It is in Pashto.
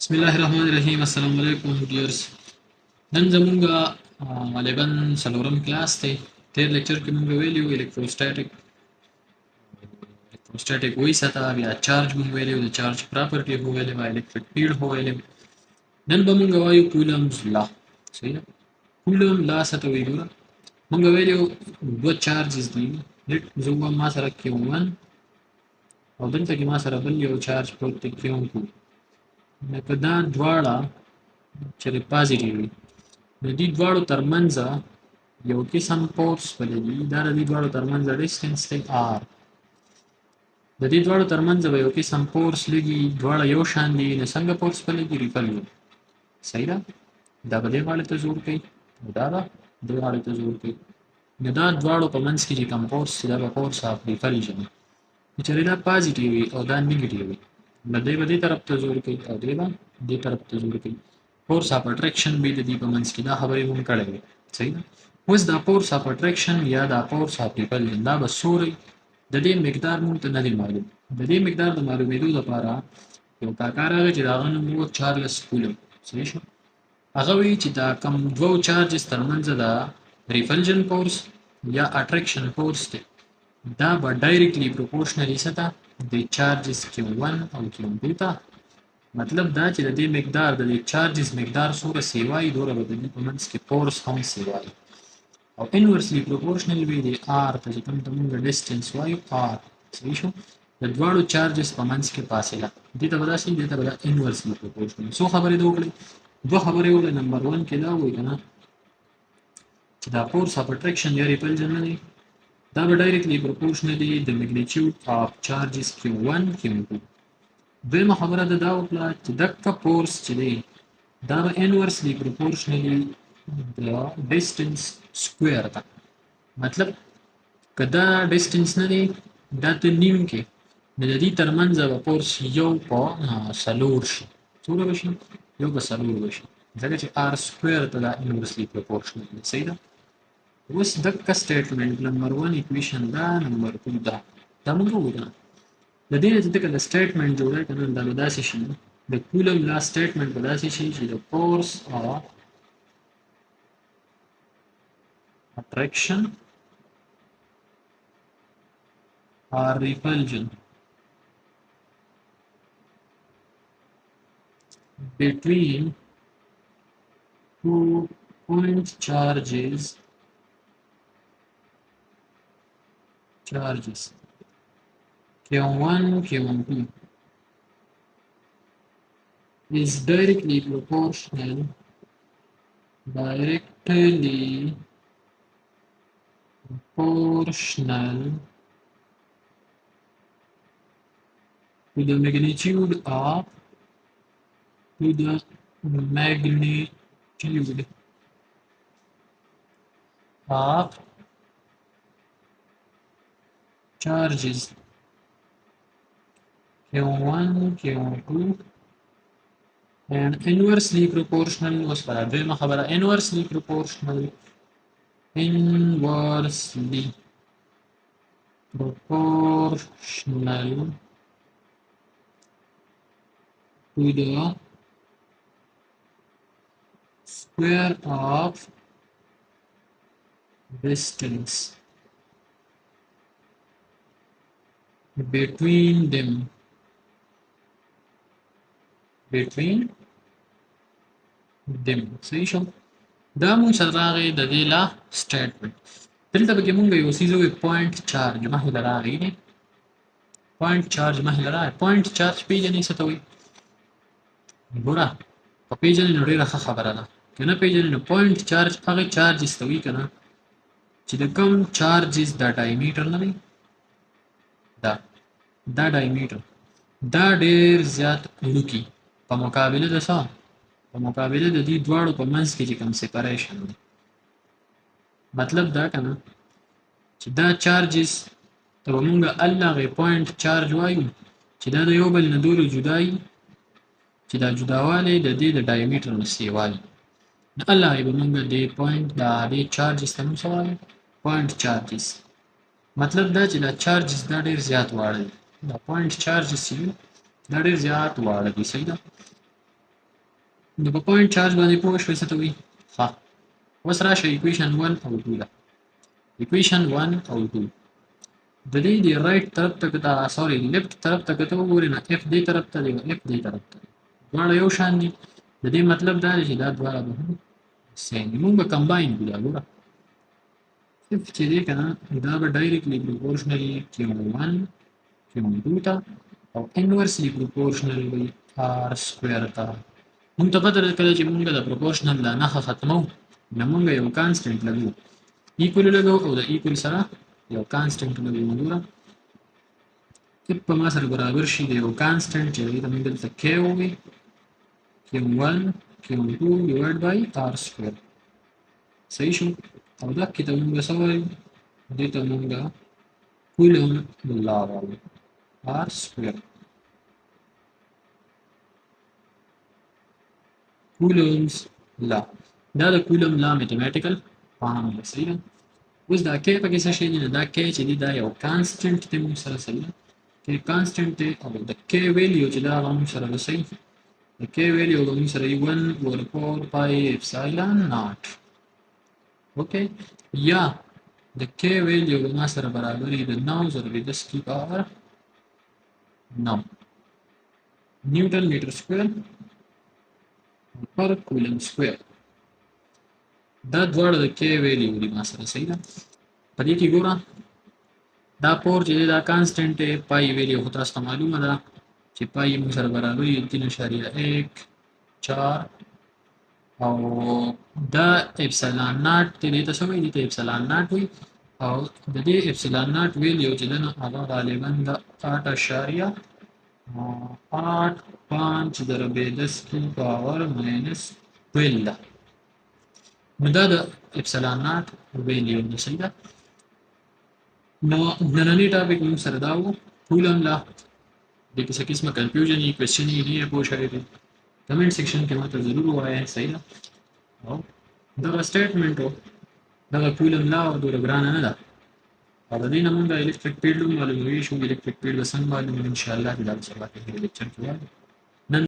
بسم الله الرحمن الرحیم. السلام علیکم ډیرز. نن زمونږه غالبا څلورم کلاس دی. تیر لیکچر کې مونږ ویلیو الکتروسټاټیک وایي ساته، بیا چارج مونږ ویلیو، د چارج پراپرټي هو ویلې، الکتریک فیلډ هو ویلې. نن به مونږ وایو کولمز لا. صحیح ده. کولم لا ساته وی ګوره مونږ ویلیو دوه چارجز دي. زه ما سره Q1 او دلته کې ما سره بل یو چارج پروت دی Q2. لکه دا دواړه چې پازیټیو وي، د دې دواړو ترمنځ یو قسم فورس ولګي. دا د دې دواړو ترمنځ ډیسټنس دی r. د دې دواړو ترمنځ به یو قسم فورس لګي، دواړه یو شان دي، نو څنګه فورس ولګي؟ ریپلژن. صحیح ده. دا به دې غاړې ته زور کوي، دا به دې غاړې ته زور کوي. نو دا دواړو په منځ کې چې کوم فورس دا به فورس اف ریپلژن. چې دا پازیټیو وي او دا نیګیټیو وي، نو دې به دې طرف ته زور کوي او دې به دې طرف ته زور کوي. فورس اف اټریکشن به د دې په منځ کې دا خبرې مونږ کړې وي. صحیح ده. اوس دا فورس اف اټریکشن یا دا فورس اف ریپلژن دا به سوري د دې مقدار مونږ ته نه دی معلوم. د دې مقدار د معلومېدو لپاره یو کاکا راغی چې د هغه نوم و چارلس کولم. صحیح شو. هغه وایي چې دا کوم دوه چارجز ترمنځ دا ریپلژن فورس یا اټریکشن فورس دی، دا به ډایرکټلی پروپورشنلی سره د چارجز Q1 او Q2 ته. مطلب دا چې د دې مقدار د چارجز مقدار سوره سیوای دوره به د دې په منځ کې فورس هم سیوای، او انورسلی پروپورشنل وي د r ته چې کوم ته موږ ډیسټنس وایو r. صحیح شو. د دواړو چارجز په منځ کې فاصله دې ته به داسې دې ته به انورسلی پروپورشنل. څو خبرې دا وکړې؟ دوه خبرې وکړې. نمبر 1 کې دا وایي کنه چې دا فورس اف اټریکشن یا ریپلژن نه دی، دا به ډایرکټلی پروپورشنلی د میګنیټیوډ اف چارجز Q1 Q2. دویمه خبره دا وکړه چې دغه فورس چې دی دا به انورسلی پروپورشنلی د ډیسټنس سکویر ته. مطلب که دا ډیسټنس نه دی دا ته نیم کې، نو د دې ترمنځ به فورس یو په څلور شي. څومره به شي؟ یو په څلور به شي، ځکه چې r سکویر ته دا انورسلی پروپورشنل دی. صحیح ده. اوس دغه سټیټمنټ نمبر 1 ایکویشن دا، نمبر 2 دا موږ وګورو. د دې چې دغه سټیټمنټ جوړه کنه دا به داسې شي. د کولم لا سټیټمنټ به داسې شي چې د فورس اف attraction or repulsion between two point charges Q1 Q2 is directly proportional to the magnitude of charges Q1 Q2 and inversely proportional. was دویمه خبره inversely proportional to the square of distance between them. صحیح شو. دا مونږ سره راغی د دې لا سټیټمنټ. دلته به کې مونږ یو څیز وي پوینټ چارج مخې ته راغی دی. پوینټ چارج مخې ته راغی. پوینټ چارج پیژنې څه ته وایي؟ ګوره په پیژنې نو ډېره ښه خبره ده، که نه پیژنې نو پوینټ چارج هغه چارجز ته وایي که نه چې د کوم چارجز دا ډایمیټر نه دی، دا ډایمیټر دا ډېر زیات وړوکي په مقابله د څه؟ په مقابله د دې دواړو په منځ کې چې کوم سپریشن دی. مطلب دا که نه چې دا چارجز ته به مونږ هغې پوینټ چارج وایو چې دا د یو بل نه دورې جدا وي، چې دا جداوالی د دې د ډایمیټر نه سیوالي. نو هغې به مونږ دې پوینټ دا دې چارجز ته مونږ څه وایو؟ پوینټ چارجز. مطلب دا چې دا چارجز دا ډېر زیات واړه دي. دا پوینټ چارجز چې دي دا ډېر زیات واړه دي. صحیح ده. نو په پوینټ چارج باندې پوه شوې څه ته وایي؟ ښه اوس راشه ایکویشن 1 او 2 ده. ایکویشن 1 او 2 د دې د رائټ طرف ته کته سوري لیفت طرف ته کته وګورئ نه اف دې طرف ته دی او اف دې طرف ته دی دواړه یو شان دي. د دې مطلب دا دی چې دا دواړه به سیم موږ به کمباین کړو دا ګوره اف چې دی کنه دا به ډایرکټلی پروپورشنلی q1 q2 ته او انورسلی پروپورشنل وي r سکوير ته. موږ ته پته ده کله چې موږ د پروپورشنل دا نښه ختمو نو موږ یو کانسټنټ لګو ایکول لګو او د ایکول سره یو کانسټنټ لګو. وګوره اف په ما سره برابر شي د یو کانسټنټ چې دی ته موږ دلته k ووي q1 q2 ډیوایډ بای r سکوير صحیح شو. او دا کې ته موږ څه وایو دې ته موږ کولوم لا وایو r سکوير کولومز لا. دا د کولوم لا میتھمیټیکل فارم دی صحیح ده. اوس دا کې پکې څه شی دی دا کې چې دی دا یو کانسټنټ دی موږ سره صحیح ده کې کانسټنټ دی او د کې ویلیو چې دا موږ سره صحیح د کې ویلیو موږ سره 1/4 پای اپسایلون ناٹ اوکې یا د کې ویلیو موږ سره برابر دی 9 ضرب 10 کی پاور 9 نیوټن میټر سکوير پر کولم سکوير. دا دواړه د کې ویلیو دي ما سره صحیح ده. په دې کې ګوره دا پور چې دا کانسټنټ دی پای ویلیو خو تاسو ته معلومه ده چې پای موږ سره برابر دی 3.14 او دا اپسیلون ناٹ دې ته څه وایي دې اپسیلون ناٹ وایي او د دې اپسیلون ناٹ ویلیو چې ده نو هغه غالبا د 8.85 ضرب 10 کی پاور -12 ده. نو دا د اپسیلون ناٹ ویلیو ده صحیح ده. نو نننی ټاپک موږ سره دا و کولم لا. دې کې څه قسمه کنفیوژن یې کوېسچن یې نه پوه شوی دی کمنټ سیکشن کې ماته ضرور ووایئ صحیح ده. او دغه سټیټمنټ و دغه کولم لا دومره ګرانه نه ده او د دې نه موږ د الکتریک فیلډ معلوموي شو. الکتریک فیلډ به څنګه معلوموي انشاءالله د سبا کې لیکچر کې وایو.